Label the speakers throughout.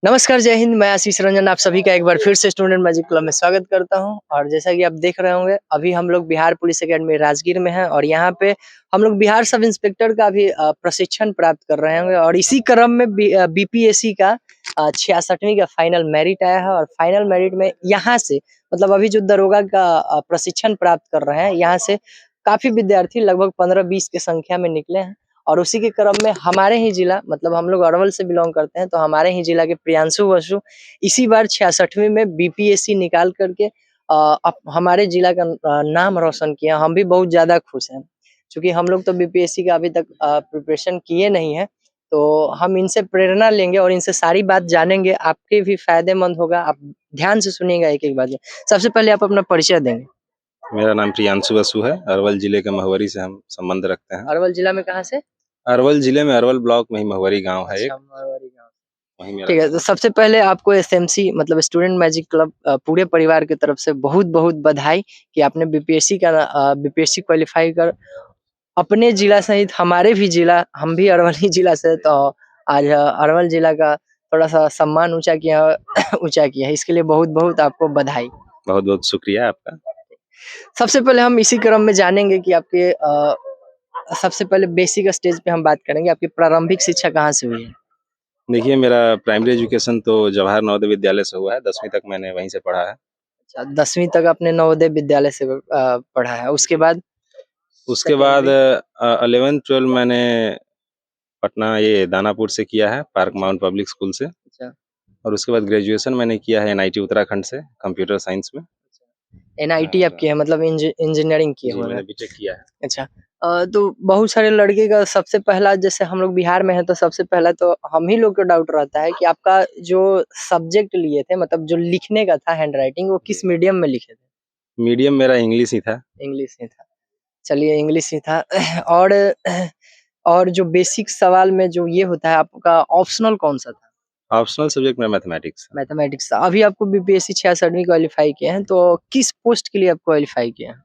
Speaker 1: नमस्कार, जय हिंद। मैं आशीष रंजन आप सभी का एक बार फिर से स्टूडेंट मैजिक क्लब में स्वागत करता हूं। और जैसा कि आप देख रहे होंगे, अभी हम लोग बिहार पुलिस एकेडमी राजगीर में हैं और यहाँ पे हम लोग बिहार सब इंस्पेक्टर का भी प्रशिक्षण प्राप्त कर रहे होंगे। और इसी क्रम में बीपीएससी का 66वीं का फाइनल मेरिट आया है। और फाइनल मेरिट में यहाँ से मतलब अभी जो दरोगा का प्रशिक्षण प्राप्त कर रहे हैं, यहाँ से काफी विद्यार्थी लगभग 15-20 की संख्या में निकले हैं। और उसी के क्रम में हमारे ही जिला मतलब हम लोग अरवल से बिलोंग करते हैं, तो हमारे ही जिला के प्रियांशु बसु इसी बार 66वीं में बीपीएससी निकाल करके हमारे जिला का नाम रोशन किया। हम भी बहुत ज्यादा खुश हैं, क्योंकि हम लोग तो बीपीएससी का अभी तक प्रिपरेशन किए नहीं है। तो हम इनसे प्रेरणा लेंगे और इनसे सारी बात जानेंगे, आपके भी फायदेमंद होगा। आप ध्यान से सुनिएगा एक एक बात। सबसे पहले आप अपना परिचय देंगे।
Speaker 2: मेरा नाम प्रियांशु बसु है। अरवल जिले के महुवरी से हम संबंध रखते हैं।
Speaker 1: अरवल जिला में कहाँ से?
Speaker 2: अरवल जिले में अरवल ब्लॉक में ही महुवरी गांव है एक।
Speaker 1: अच्छा, महुवरी गाँव।
Speaker 2: वहीं मेरा
Speaker 1: ठीक है, तो सबसे पहले आपको एसएमसी मतलब स्टूडेंट मैजिक क्लब पूरे परिवार की तरफ से बहुत-बहुत बधाई कि आपने बीपीएससी क्वालीफाई कर अपने जिला सहित हमारे भी जिला, हम भी अरवल ही जिला से, तो आज अरवल जिला का थोड़ा-सा सम्मान ऊँचा किया ऊँचा किया है। इसके लिए बहुत-बहुत आपको बधाई।
Speaker 2: बहुत-बहुत शुक्रिया आपका।
Speaker 1: सबसे पहले हम इसी क्रम में जानेंगे कि आपके सबसे पहले बेसिक स्टेज पे हम बात करेंगे, आपकी प्रारंभिक शिक्षा कहाँ से हुई है?
Speaker 2: देखिए, मेरा प्राइमरी एजुकेशन तो जवाहर नवोदय विद्यालय से हुआ है। 10वीं तक मैंने वहीं से पढ़ा है।
Speaker 1: अच्छा, 10वीं तक आपने नवोदय विद्यालय से पढ़ा है। उसके बाद
Speaker 2: उसके बाद
Speaker 1: सेकेंडरी?
Speaker 2: 11th-12 मैंने पटना ये दानापुर से किया है, पार्क माउंट पब्लिक स्कूल से।
Speaker 1: अच्छा।
Speaker 2: और उसके बाद ग्रेजुएशन मैंने किया है एनआईटी उत्तराखंड से, कंप्यूटर साइंस में।
Speaker 1: एनआईटी आप
Speaker 2: और
Speaker 1: किए हैं मतलब इंजीनियरिंग किए
Speaker 2: जी,
Speaker 1: हुए
Speaker 2: मैंने
Speaker 1: हैं।
Speaker 2: बीटेक किया है।
Speaker 1: अच्छा। तो बहुत सारे लड़के का सबसे पहला, जैसे हम लोग बिहार में हैं तो सबसे पहला तो हम ही लोग को डाउट रहता है कि आपका जो सब्जेक्ट लिए थे मतलब जो लिखने का था हैंडराइटिंग, वो किस मीडियम में लिखे थे?
Speaker 2: मीडियम मेरा इंग्लिश ही था।
Speaker 1: इंग्लिश ही था। चलिए, इंग्लिश ही था। और और जो बेसिक सवाल में जो ये होता है, आपका ऑप्शनल कौन-सा था?
Speaker 2: ऑप्शनल सब्जेक्ट मेरा मैथमेटिक्स है।
Speaker 1: मैथमेटिक्स था। अभी आपको बीपीएससी 66वीं क्वालीफाई किए हैं, तो किस पोस्ट के लिए आप क्वालीफाई किए हैं?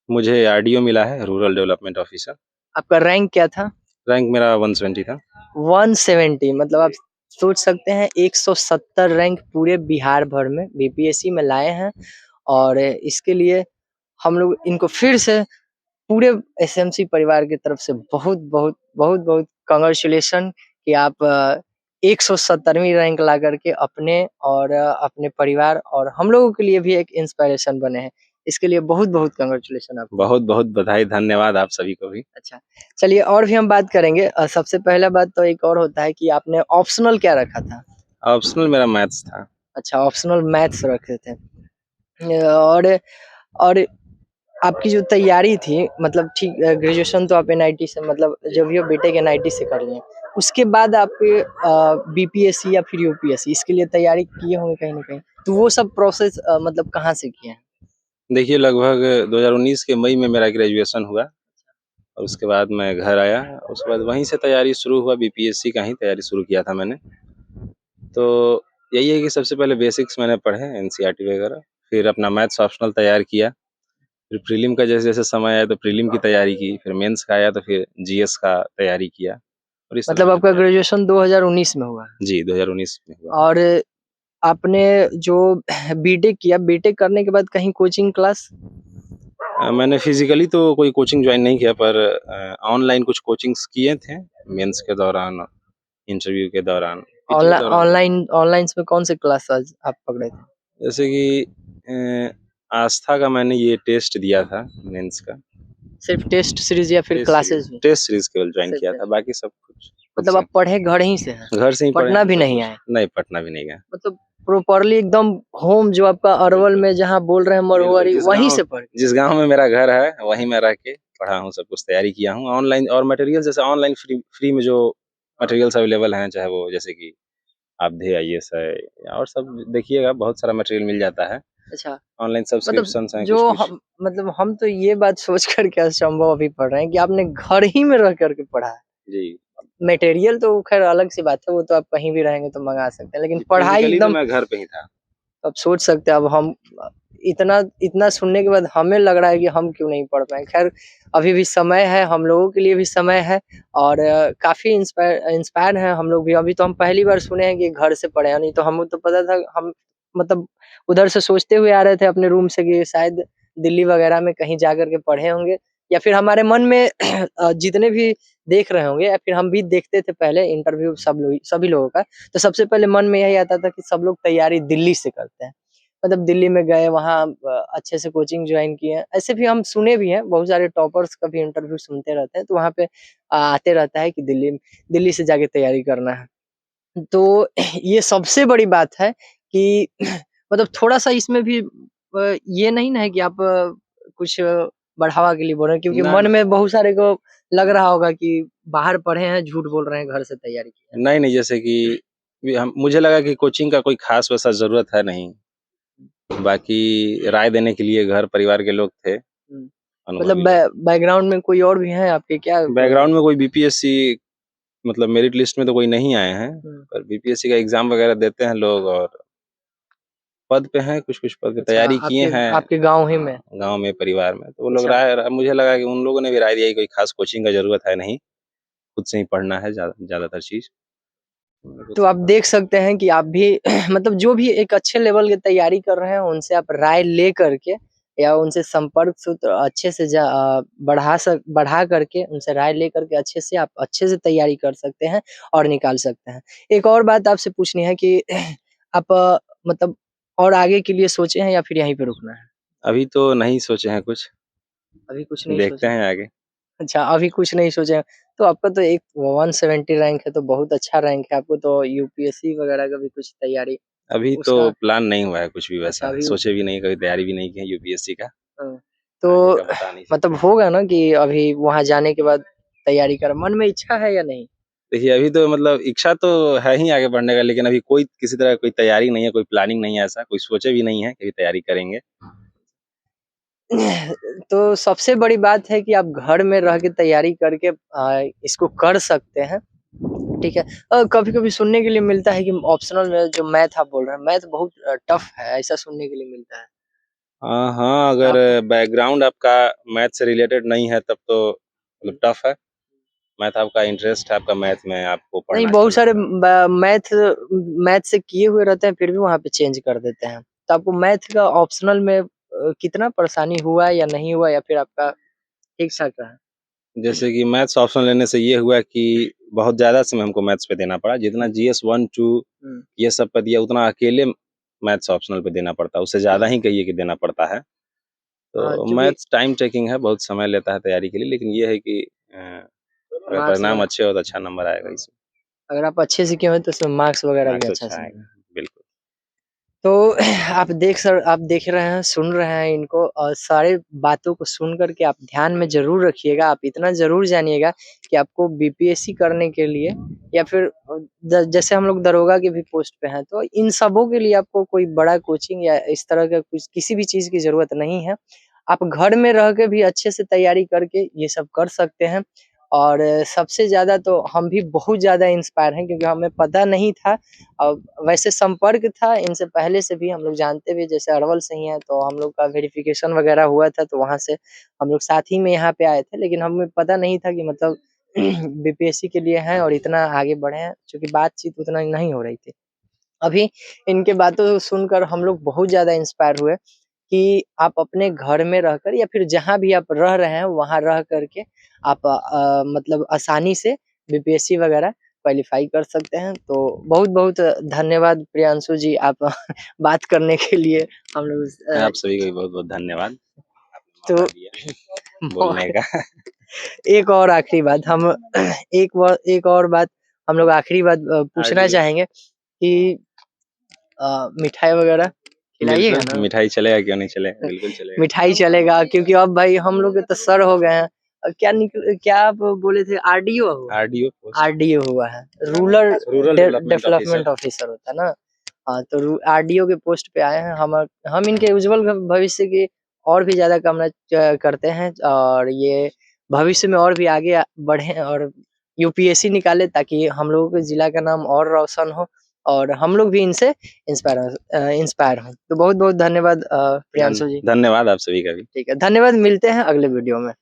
Speaker 2: मुझे आरडीओ मिला है, रूरल डेवलपमेंट ऑफिसर।
Speaker 1: आपका रैंक क्या था?
Speaker 2: रैंक मेरा 120 था।
Speaker 1: 170 मतलब आप सोच सकते हैं 170 रैंक पूरे बिहार भर में बीपीएससी में लाए हैं। और इसके लिए हम लोग इनको फिर से पूरे एसएमसी परिवार की तरफ से बहुत-बहुत कांग्रेचुलेशन कि आप 170वीं रैंक ला करके अपने और अपने परिवार और हम लोगों के लिए भी एक इंस्पिरेशन बने हैं। इसके लिए बहुत-बहुत कांग्रेचुलेशन आपको।
Speaker 2: बहुत-बहुत बधाई, धन्यवाद आप सभी को भी।
Speaker 1: अच्छा, चलिए और भी हम बात करेंगे। सबसे पहला बात तो एक और होता है कि आपने ऑप्शनल क्या रखा था?
Speaker 2: ऑप्शनल मेरा मैथ्स था।
Speaker 1: अच्छा, ऑप्शनल मैथ्स रखे थे। और आपकी जो तैयारी थी मतलब ठीक ग्रेजुएशन तो आप एनआईटी से मतलब जो भी हो बीटेक एनआईटी से कर लिए। उसके बाद आपके बीपीएससी या फिर यूपीएससी इसके लिए तैयारी किए होंगे कहीं न कहीं। तो वो सब प्रोसेस मतलब कहाँ से किए हैं?
Speaker 2: देखिए, लगभग 2019 के मई में मेरा ग्रेजुएशन हुआ और उसके बाद मैं घर आया। उसके बाद वहीं से तैयारी शुरू हुआ, बीपीएससी का ही तैयारी शुरू किया था मैंने। तो यही है कि सबसे पहले बेसिक्स मैंने पढ़े एनसीईआरटी वगैरह, फिर अपना मैथ्स ऑप्शनल तैयार किया, फिर प्रीलिम का जैसे-जैसे समय आया तो प्रीलिम की तैयारी की, फिर मेंस का आया तो फिर जीएस का तैयारी किया और इस तरह
Speaker 1: मतलब
Speaker 2: मैंने
Speaker 1: आपका
Speaker 2: तैयारी
Speaker 1: ग्रेजुएशन 2019 में हुआ है।
Speaker 2: जी, 2019 में हुआ।
Speaker 1: और आपने जो बीटेक किया, बीटेक करने के बाद कहीं कोचिंग क्लास?
Speaker 2: मैंने फिज़िकली तो कोई कोचिंग जॉइन नहीं किया पर ऑनलाइन कुछ कोचिंग्स किए थे, मेंस के दौरान, इंटरव्यू के दौरान, पीटी के दौरान भी।
Speaker 1: ऑनलाइन में कौन से क्लासेस आप पकड़े थे?
Speaker 2: जैसे कि आस्था का मैंने ये टेस्ट दिया था मेंस का।
Speaker 1: सिर्फ टेस्ट सीरीज या फिर क्लासेस भी?
Speaker 2: टेस्ट सीरीज़ केवल जॉइन
Speaker 1: सिर्फ
Speaker 2: किया था,
Speaker 1: टेस्ट।
Speaker 2: बाकी सब कुछ खुद
Speaker 1: मतलब
Speaker 2: से।
Speaker 1: आप पढ़े घर ही से हैं?
Speaker 2: घर से ही पढ़े
Speaker 1: पटना
Speaker 2: हैं,
Speaker 1: भी
Speaker 2: सब
Speaker 1: नहीं
Speaker 2: कुछ।
Speaker 1: आए?
Speaker 2: नहीं, पटना भी नहीं गए।
Speaker 1: मतलब प्रॉपरली एकदम होम जो आपका अरवल में जहाँ बोल रहे हैं
Speaker 2: बिल्कुल,
Speaker 1: मरवारी, वहीं से पढ़े?
Speaker 2: जिस गाँव में मेरा घर है, वहीं मैं रह के पढ़ा हूँ, सब कुछ तैयारी किया हूँ। ऑनलाइन और मटेरियल जैसे ऑनलाइन फ्री में जो मटेरियल्स अवेलेबल हैं, चाहे वो जैसे कि आपदे आईएएस है और सब देखिएगा, बहुत सारा मटेरियल मिल जाता है।
Speaker 1: अच्छा,
Speaker 2: ऑनलाइन
Speaker 1: मतलब
Speaker 2: सब्सक्रिप्शंस हैं
Speaker 1: जो
Speaker 2: कुछ-कुछ।
Speaker 1: हम मतलब हम तो ये बात सोच कर के असंभव अभी पढ़ रहे हैं कि आपने घर ही में रह कर के पढ़ा है।
Speaker 2: जी।
Speaker 1: मटेरियल तो खैर अलग सी बात है, वो तो आप कहीं भी रहेंगे तो मँगा सकते हैं, लेकिन
Speaker 2: जी,
Speaker 1: पढ़ाई
Speaker 2: फिज़िकली तो
Speaker 1: एकदम
Speaker 2: मैं घर पे ही था।
Speaker 1: आप सोच सकते हैं। अब हम इतना इतना सुनने के बाद हमें लग रहा है कि हम क्यों नहीं पढ़ पाए। खैर अभी भी समय है, हम लोगों के लिए भी समय है और काफ़ी इंस्पायर हैं हम लोग भी। अभी तो हम पहली बार सुने हैं कि घर से पढ़े हैं, नहीं तो हमें तो पता था। हम मतलब उधर से सोचते हुए आ रहे थे अपने रूम से कि शायद दिल्ली वगैरह में कहीं जा कर के पढ़े होंगे या फिर हमारे मन में जितने भी देख रहे होंगे या फिर हम भी देखते थे पहले इंटरव्यू सभी लोगों का, तो सबसे पहले मन में यही आता था कि सब लोग तैयारी दिल्ली से करते हैं। मतलब दिल्ली में गए वहाँ अच्छे से कोचिंग ज्वाइन किए हैं। ऐसे भी हम सुने भी हैं, बहुत सारे टॉपर्स का भी इंटरव्यू सुनते रहते हैं, तो वहाँ पे आते रहता है कि दिल्ली से जाके तैयारी करना है। तो ये सबसे बड़ी बात है कि मतलब थोड़ा-सा इसमें भी ये नहीं ना है कि आप कुछ बढ़ावा के लिए बोल रहे हैं, क्योंकि
Speaker 2: ना,
Speaker 1: मन
Speaker 2: ना।
Speaker 1: में बहुत सारे को लग रहा होगा कि बाहर पढ़े हैं, झूठ बोल रहे हैं, घर से तैयारी की है।
Speaker 2: नहीं, नहीं, जैसे कि मुझे लगा कि कोचिंग का कोई ख़ास वैसा ज़रूरत है नहीं। बाकी राय देने के लिए घर परिवार के लोग थे,
Speaker 1: हुँ। मतलब
Speaker 2: अनुभवी लोग।
Speaker 1: बैकग्राउंड में कोई और भी हैं आपके क्या?
Speaker 2: बैकग्राउंड में कोई बीपीएससी मतलब मेरिट लिस्ट में तो कोई नहीं आए हैं,
Speaker 1: हुँ।
Speaker 2: पर बीपीएससी का एग्ज़ाम वगैरह देते हैं लोग और पद पे हैं, कुछ-कुछ पद पे
Speaker 1: अच्छा,
Speaker 2: तैयारी किए
Speaker 1: आपके
Speaker 2: हैं।
Speaker 1: आपके गाँव ही में?
Speaker 2: गाँव में, परिवार में। तो वो लोग
Speaker 1: अच्छा।
Speaker 2: मुझे लगा कि उन लोगों ने भी राय दिया कि कोई ख़ास कोचिंग का ज़रूरत है नहीं, खुद से ही पढ़ना है ज़्यादातर चीज़। मैंने खुद
Speaker 1: तो
Speaker 2: से
Speaker 1: आप
Speaker 2: ही पढ़ा।
Speaker 1: देख सकते हैं कि आप भी मतलब जो भी एक अच्छे लेवल की तैयारी कर रहे हैं, उनसे आप राय ले करके या उनसे संपर्क सूत्र अच्छे से बढ़ा करके उनसे राय ले करके अच्छे से आप अच्छे से तैयारी कर सकते हैं और निकाल सकते हैं। एक और बात आपसे पूछनी है कि आप मतलब और आगे के लिए सोचे हैं या फिर यहीं पे रुकना है?
Speaker 2: अभी तो नहीं सोचे हैं कुछ,
Speaker 1: अभी कुछ नहीं
Speaker 2: देखते
Speaker 1: सोचे?
Speaker 2: हैं आगे।
Speaker 1: अच्छा, अभी कुछ नहीं सोचे हैं। तो आपका तो एक 170 रैंक है, तो बहुत अच्छा रैंक है। आपको तो यूपीएससी वगैरह का भी कुछ तैयारी
Speaker 2: अभी तो
Speaker 1: उसका
Speaker 2: प्लान नहीं हुआ है कुछ भी
Speaker 1: अच्छा
Speaker 2: वैसा,
Speaker 1: अभी
Speaker 2: सोचे भी नहीं, कभी तैयारी भी नहीं की है यूपीएससी का, आगे
Speaker 1: तो
Speaker 2: का बता नहीं
Speaker 1: मतलब
Speaker 2: सकते।
Speaker 1: होगा ना कि अभी वहाँ जाने के बाद तैयारी कर मन में इच्छा है या नहीं?
Speaker 2: देखिए, अभी तो मतलब इच्छा तो है ही आगे बढ़ने का, लेकिन अभी कोई किसी तरह कोई तैयारी नहीं है, कोई प्लानिंग नहीं है ऐसा, कोई सोचे भी नहीं है कि तैयारी करेंगे।
Speaker 1: तो सबसे बड़ी बात है कि आप घर में रह के तैयारी करके इसको कर सकते हैं, ठीक है। कभी-कभी सुनने के लिए मिलता है कि ऑप्शनल में जो मैथ आप बोल रहे हैं, मैथ बहुत टफ है, ऐसा सुनने के लिए मिलता है।
Speaker 2: हाँ, अगर
Speaker 1: आप
Speaker 2: बैकग्राउंड आपका मैथ से रिलेटेड नहीं है तब तो मतलब टफ है। मैथ आपका इंटरेस्ट है आपका मैथ में, आपको
Speaker 1: नहीं,
Speaker 2: पढ़ना
Speaker 1: बहुत
Speaker 2: चाहिए।
Speaker 1: सारे मैथ मैथ से किए हुए रहते हैं, फिर भी वहाँ पे चेंज कर देते हैं। तो आपको मैथ का ऑप्शनल में कितना परेशानी हुआ या नहीं हुआ या फिर आपका ठीक-ठाक रहा?
Speaker 2: जैसे कि मैथ्स ऑप्शन लेने से ये हुआ कि बहुत ज़्यादा समय हमको मैथ्स पे देना पड़ा। जितना
Speaker 1: हुँ,
Speaker 2: जीएस 1, 2
Speaker 1: हुँ।
Speaker 2: ये सब पे दिया उतना अकेले मैथ्स ऑप्शनल पे देना पड़ता है। उससे ज़्यादा ही कहिए कि देना पड़ता है।
Speaker 1: हाँ,
Speaker 2: तो
Speaker 1: चूँकि
Speaker 2: मैथ्स टाइम टेकिंग है, बहुत समय लेता है तैयारी के लिए, लेकिन ये है कि अगर
Speaker 1: मार्क्स
Speaker 2: परिणाम
Speaker 1: वगैरह
Speaker 2: अच्छे हो तो अच्छा नंबर आएगा इसमें।
Speaker 1: अगर आप अच्छे से किए हो तो उसमें मार्क्स वगैरह भी
Speaker 2: मार्क्स
Speaker 1: अच्छा
Speaker 2: अच्छा
Speaker 1: से
Speaker 2: आएगा,
Speaker 1: मिलेगा।
Speaker 2: बिल्कुल।
Speaker 1: तो आप देख रहे हैं, सुन रहे हैं इनको और सारे बातों को सुन कर के आप ध्यान में ज़रूर रखिएगा। आप इतना ज़रूर जानिएगा कि आपको बीपीएससी करने के लिए या फिर जैसे हम लोग दरोगा के भी पोस्ट पे हैं, तो इन सबों के लिए आपको कोई बड़ा कोचिंग या इस तरह का कुछ किसी भी चीज़ की ज़रूरत नहीं है। आप घर में रह के भी अच्छे से तैयारी करके ये सब कर सकते हैं और सबसे ज़्यादा तो हम भी बहुत ज़्यादा इंस्पायर हैं, क्योंकि हमें पता नहीं था। वैसे संपर्क था इनसे पहले से भी, हम लोग जानते भी, जैसे अरवल से ही हैं, तो हम लोग का वेरिफ़िकेशन वगैरह हुआ था, तो वहाँ से हम लोग साथ ही में यहाँ पे आए थे। लेकिन हमें पता नहीं था कि मतलब बीपीएससी के लिए हैं और इतना आगे बढ़े हैं, चूँकि बातचीत उतना नहीं हो रही थी। अभी इनके बातों को सुनकर हम लोग बहुत ज़्यादा इंस्पायर हुए कि आप अपने घर में रहकर या फिर जहाँ भी आप रह रहे हैं, वहाँ रह कर के आप मतलब आसानी से बीपीएससी वगैरह क्वालीफाई कर सकते हैं। तो बहुत-बहुत धन्यवाद प्रियांशु जी, आप बात करने के लिए हम लोग
Speaker 2: आप सभी को भी बहुत-बहुत धन्यवाद। आपने
Speaker 1: तो
Speaker 2: मौका दिया बोलने का।
Speaker 1: एक और आखिरी बात हम एक और बात हम लोग आखिरी बात पूछना
Speaker 2: आरडीओ
Speaker 1: चाहेंगे कि मिठाई वगैरह खिलाइएगा
Speaker 2: बिल्कुल,
Speaker 1: ना?
Speaker 2: मिठाई चलेगा क्यों नहीं चलेगा, बिल्कुल चलेगा।
Speaker 1: मिठाई चलेगा, क्योंकि अब भाई हम लोग के तो सर हो गए हैं। क्या आप बोले थे, आरडीओ हुआ?
Speaker 2: आरडीओ पोस्ट
Speaker 1: आरडीओ हुआ है, rural
Speaker 2: rural development officer.
Speaker 1: Development officer होता है ना? हाँ, तो आरडीओ के पोस्ट पे आए हैं। हम इनके उज्जवल भविष्य की और भी ज़्यादा कामना करते हैं और ये भविष्य में और भी आगे बढ़ें और यूपीएससी निकालें, ताकि हम लोगों के जिला का नाम और रोशन हो और हम लोग भी इनसे इंस्पायर हों। तो बहुत बहुत धन्यवाद प्रियांशु जी।
Speaker 2: धन्यवाद आप सभी का भी।
Speaker 1: ठीक है, धन्यवाद, मिलते हैं अगले वीडियो में।